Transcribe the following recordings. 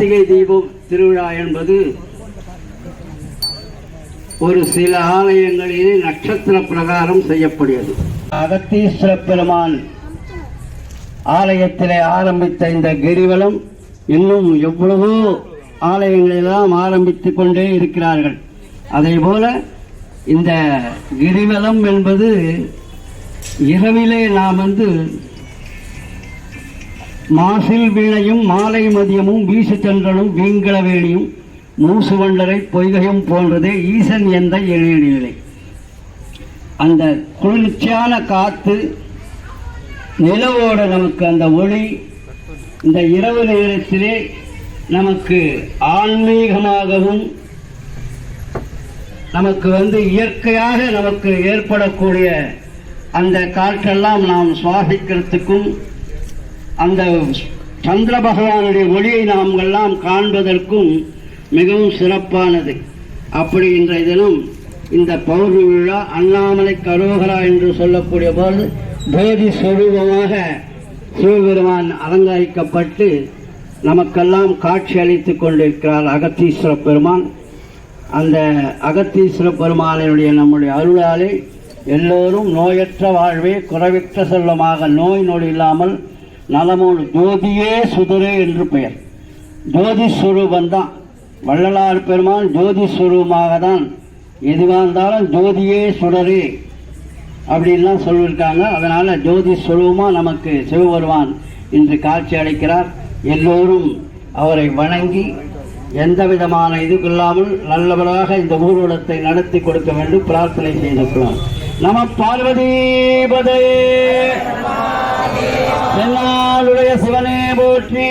கார்த்திகை தீபம் திருவிழா என்பது ஒரு சில ஆலயங்களிலே நட்சத்திர பிரகாரம் செய்யப்படுகிறது. அகத்தீஸ்வர பெருமான் ஆலயத்திலே ஆரம்பித்த இந்த கிரிவலம் இன்னும் எவ்வளவோ ஆலயங்களெல்லாம் ஆரம்பித்துக் கொண்டே இருக்கிறார்கள். அதே போல இந்த கிரிவலம் என்பது இரவிலே நாம் மாசில் வீணையும் மாலை மதியமும் வீசு சென்றலும் வீங்களவேணியும் மூசு வண்டரை பொய்கையும் போன்றதே ஈசன் என்ற எழில்நிலை. அந்த குளிர்ச்சியான காத்து நிலவோட நமக்கு அந்த ஒளி இந்த இரவு நேரத்திலே நமக்கு ஆன்மீகமாகவும் நமக்கு இயற்கையாக நமக்கு ஏற்படக்கூடிய அந்த காற்றெல்லாம் நாம் சுவாசிக்கிறதுக்கும் அந்த சந்திர பகவானுடைய ஒளியை நாம் எல்லாம் காண்பதற்கும் மிகவும் சிறப்பானது. அப்படி இன்றைய தினம் இந்த பௌர்ணமி விழா அண்ணாமலை கரோகரா என்று சொல்லக்கூடிய போது போதி சொரூபமாக சிவபெருமான் அலங்கரிக்கப்பட்டு நமக்கெல்லாம் காட்சி அளித்துக் கொண்டிருக்கிறார் அகத்தீஸ்வர பெருமான். அந்த அகத்தீஸ்வர பெருமானினுடைய நம்முடைய அருளாலே எல்லோரும் நோயற்ற வாழ்வே குறைவற்ற செல்வமாக நோய் நொடி இல்லாமல் நலமோடு ஜோதியே சுடரே என்று பெயர். ஜோதி ஸ்வரூபந்தான் வள்ளலார் பெருமான். ஜோதி ஸ்வரூபமாக தான் எதுவாக இருந்தாலும் ஜோதியே சுடரே அப்படின்லாம் சொல்லியிருக்காங்க. அதனால் ஜோதி ஸ்வரூபமாக நமக்கு சிவபெருமான் இன்று காட்சி அளிக்கிறார். எல்லோரும் அவரை வணங்கி எந்த விதமான இதுக்கில்லாமல் நல்லவராக இந்த ஊர்வலத்தை நடத்தி கொடுக்க வேண்டும் பிரார்த்தனை செய்திருக்கலாம். நம பார்வதிபதே. என்னாளுடைய சிவனே போற்றி.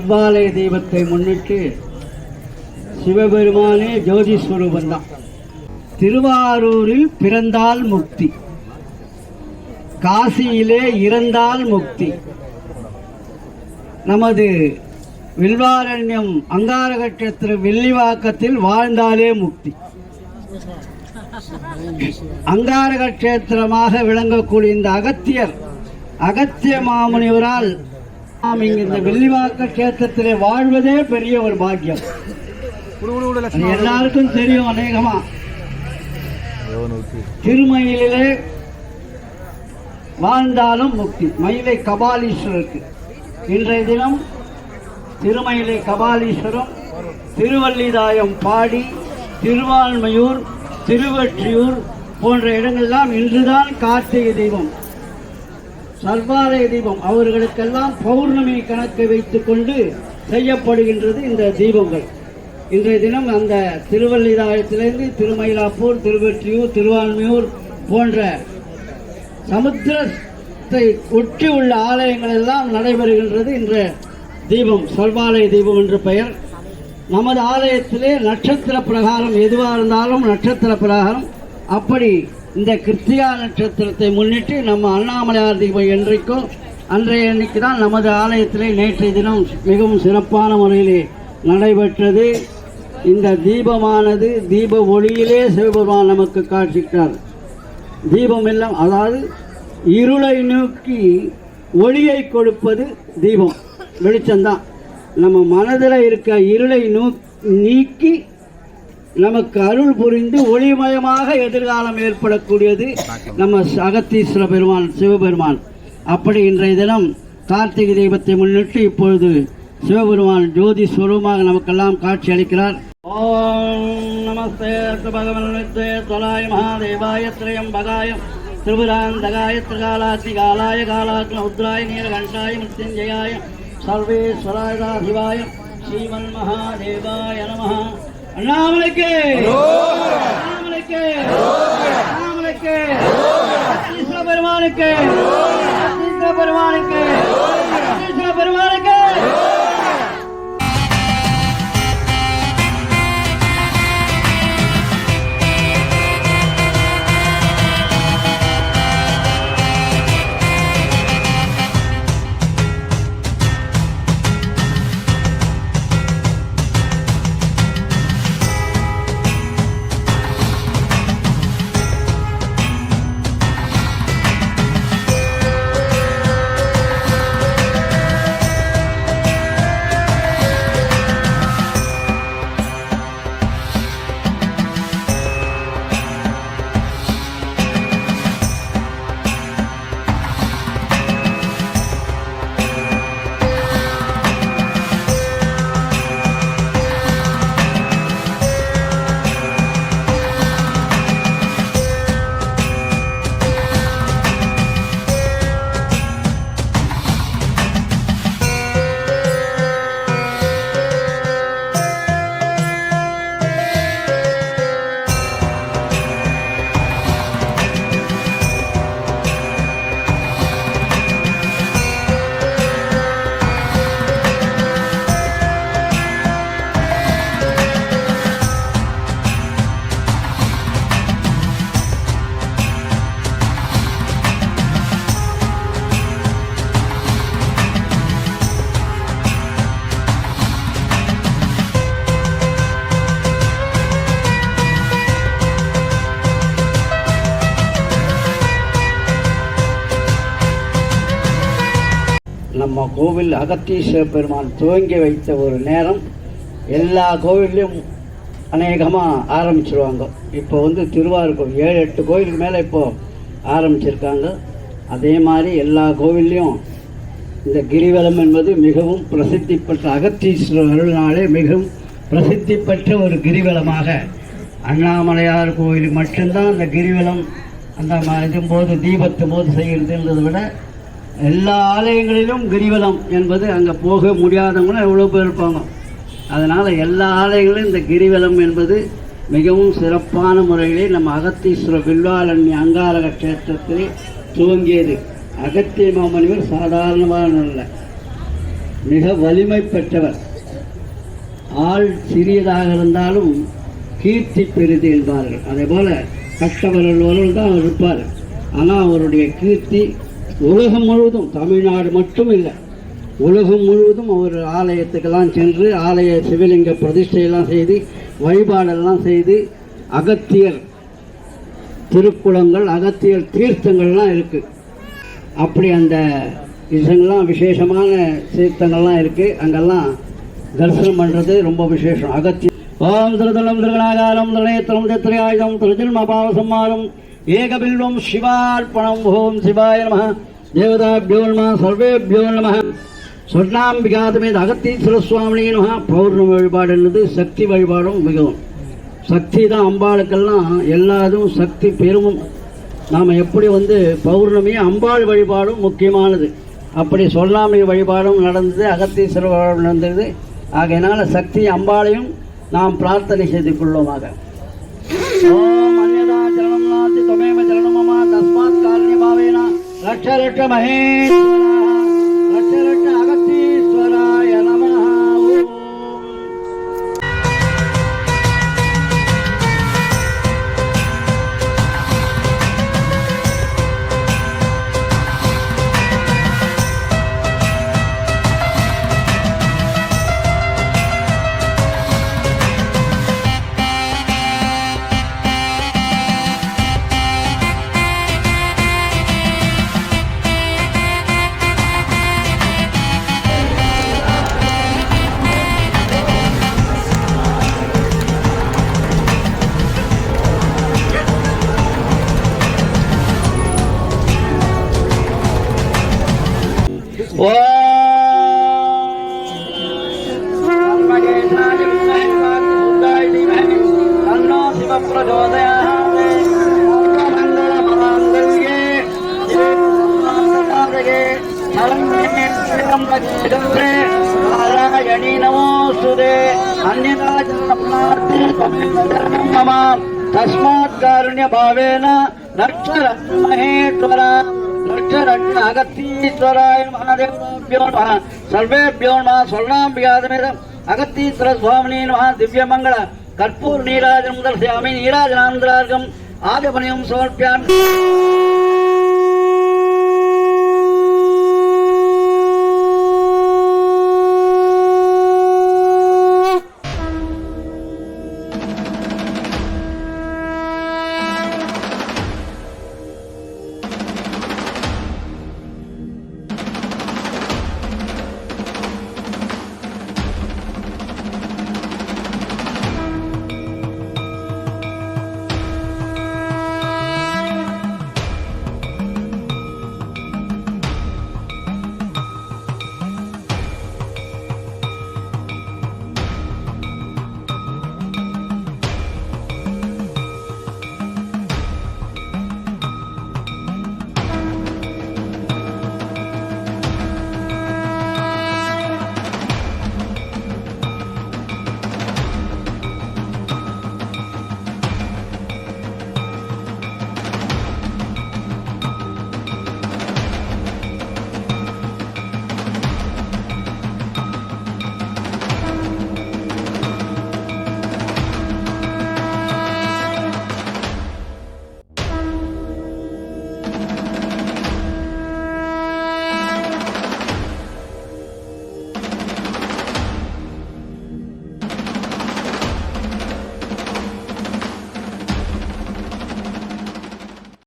செவ்வாலய தெய்வத்தை முன்னிட்டு சிவபெருமானே ஜோதி ஸ்வரூபந்தான். திருவாரூரில் பிறந்தால் முக்தி, காசியிலே இறந்தால் முக்தி. நமது வில்வாரண்யம் அங்காரகட்சத்திர வெள்ளிவாக்கத்தில் வாழ்ந்தாலே முக்தி. அங்காரகட்சேத்திரமாக விளங்கக்கூடிய இந்த அகத்திய மாமுனிவரால் நாம் இந்த வெள்ளிவாக்க கஷேத்திரத்திலே வாழ்வதே பெரிய ஒரு பாக்கியம். எல்லாருக்கும் தெரியும். அநேகமா திருமயிலே வாழ்ந்தாலும் முக்தி. மயிலை கபாலீஸ்வரருக்கு இன்றைய தினம் திருமயிலை கபாலீஸ்வரம் திருவள்ளிதாயம் பாடி திருவான்மையூர் திருவொற்றியூர் போன்ற இடங்கள்லாம் இன்றுதான் கார்த்திகை தீபம், சர்வாலய தீபம் அவர்களுக்கெல்லாம் பௌர்ணமி கணக்கை வைத்துக் கொண்டு செய்யப்படுகின்றது இந்த தீபங்கள். இன்றைய தினம் அந்த திருவல்லிதாயத்திலிருந்து திருமயிலாப்பூர், திருவொற்றியூர், திருவான்மியூர் போன்ற சமுத்திரத்தை ஒட்டி உள்ள ஆலயங்கள் எல்லாம் நடைபெறுகின்றது. இன்று தீபம் சர்வாலய தீபம் என்று பெயர். நமது ஆலயத்திலே நட்சத்திர பிரகாரம் எதுவாக இருந்தாலும் நட்சத்திர பிரகாரம், அப்படி இந்த கிருத்திகா நட்சத்திரத்தை முன்னிட்டு நம்ம அண்ணாமலையார் தீபம் என்றைக்கோ அன்றைய அன்னைக்கு தான் நமது ஆலயத்திலே நேற்றைய தினம் மிகவும் சிறப்பான முறையிலே நடைபெற்றது. இந்த தீபமானது தீப ஒளியிலே சிவபெருமான் நமக்கு காட்சிக்கிறார். தீபம் எல்லாம் அதாவது இருளை நோக்கி ஒளியை கொடுப்பது தீபம், வெளிச்சம்தான். நம்ம மனதில் இருக்க இருளை நீக்கி நமக்கு அருள் புரிந்து ஒளிமயமாக எதிர்காலம் ஏற்படக்கூடியது நம்ம அகத்தீஸ்வர பெருமான் சிவபெருமான். அப்படி இன்றைய தினம் கார்த்திகை தீபத்தை முன்னிட்டு இப்பொழுது சிவபெருமான் ஜோதி ஸ்வரூபமாக நமக்கெல்லாம் காட்சி அளிக்கிறார். ஓம் நமஸ்தே பகவன்வித்வே தொலாய மகாதேவாய திரையம்பகாய திரிபுராந்தகாய திரிகாலாத்மிகாலாய காலாத்ம உத்ராய நீலகண்டாய மிருத்யுஞ்சயாய சர்வேஸ்வராய சிவாய ஸ்ரீமன் மகாதேவாய நமः. அண்ணாமலைக்கு அண்ணாமலைக்கு அண்ணாமலைக்கு ஈஸ்வர பெருமானுக்கு ஈஸ்வர பெருமானுக்கு ஈஸ்வர பெருமானுக்கு. நம்ம கோவில் அகத்தீஸ்வர பெருமான் துவங்கி வைத்த ஒரு நேரம் எல்லா கோவில்லையும் அநேகமாக ஆரம்பிச்சிருவாங்க. இப்போ திருவாரூர் 7-8 கோயிலுக்கு மேலே இப்போது ஆரம்பிச்சிருக்காங்க. அதே மாதிரி எல்லா கோவில்லையும் இந்த கிரிவலம் என்பது மிகவும் பிரசித்தி பெற்ற அகத்தீஸ்வரர் அருள்நாளே மிகவும் பிரசித்தி பெற்ற ஒரு கிரிவலமாக அண்ணாமலையார் கோயிலுக்கு மட்டும்தான் அந்த கிரிவலம் அந்த இதும்போது தீபத்து போது செய்கிறதுன்றதை விட எல்லா ஆலயங்களிலும் கிரிவலம் என்பது அங்கே போக முடியாதவங்களும் எவ்வளோ பேர் இருப்பாங்க. அதனால் எல்லா ஆலயங்களிலும் இந்த கிரிவலம் என்பது மிகவும் சிறப்பான முறையிலே நம்ம அகத்தீஸ்வர பில்வாலண்ணி அங்காரக கஷேத்திரத்திலே துவங்கியது. அகத்திய மாமுனிவர் சாதாரணமான மிக வலிமை பெற்றவர். ஆள் சிறியதாக இருந்தாலும் கீர்த்தி பெரிது என்பார்கள். அதே போல் கஷ்டவர்கள் தான் இருப்பார். ஆனால் அவருடைய கீர்த்தி உலகம் முழுவதும், தமிழ்நாடு மட்டும் இல்லை, உலகம் முழுவதும் அவர் ஆலயத்துக்கெல்லாம் சென்று ஆலய சிவலிங்க பிரதிஷ்டையெல்லாம் செய்து வழிபாடெல்லாம் செய்து அகத்தியர் திருக்குளங்கள் அகத்தியர் தீர்த்தங்கள்லாம் இருக்குது. அப்படி அந்த விஷயங்கள்லாம் விசேஷமான தீர்த்தங்கள்லாம் இருக்குது. அங்கெல்லாம் தரிசனம் பண்ணுறது ரொம்ப விசேஷம். அகத்திய ஓம் திருதலம் திருகணாகாரம் திருநேத்திரம் திரையாயுதம் திருஜன்மபாவ சம்மாரம் ஏகபில்வம் சிவார்ப்பணம். ஓம் சிவாய நம. தேவதாபியோ நம. சர்வேபியோ நம. சொர்ணாம்பிகாதமேத அகத்தீஸ்வர சுவாமினே நம. பௌர்ணமி வழிபாடு என்பது சக்தி வழிபாடும் மிகவும் சக்தி தான் அம்பாளுக்கெல்லாம் எல்லாரும் சக்தி பெரும். நாம் எப்படி பௌர்ணமி அம்பாள் வழிபாடும் முக்கியமானது, அப்படி சொல்லாமை வழிபாடும் நடந்தது, அகத்தீஸ்வரர் வழிபாடும் நடந்தது. ஆகையினால சக்தி அம்பாளையும் நாம் பிரார்த்தனை செய்து கொள்வோமாக. ஓம் அன்யதா சரணம் நாஸ்தி त्वमेव शरणं मम तस्मात् कारुण्यभावेन रक्ष रक्ष महेश्वरा रक्ष रक्ष अगस्तीश्वराय नमः. नारायणी नमोस्तुते अन्यथा मम तस्मात् कारुण्य भावेन रक्ष रक्ष महेश्वरा रक्ष रक्ष अगस्तीश्वराय महादेव्यो नमः. सर्वेभ्यो नमः. स्वर्णाम्बिकासमेतम् अगस्तीश्वर स्वामिने नमः. दिव्यमंगल कर्पूर नीराजनं दर्शयामि. नीराजनानन्तरार्घम् आगमनीयं समर्पयामि.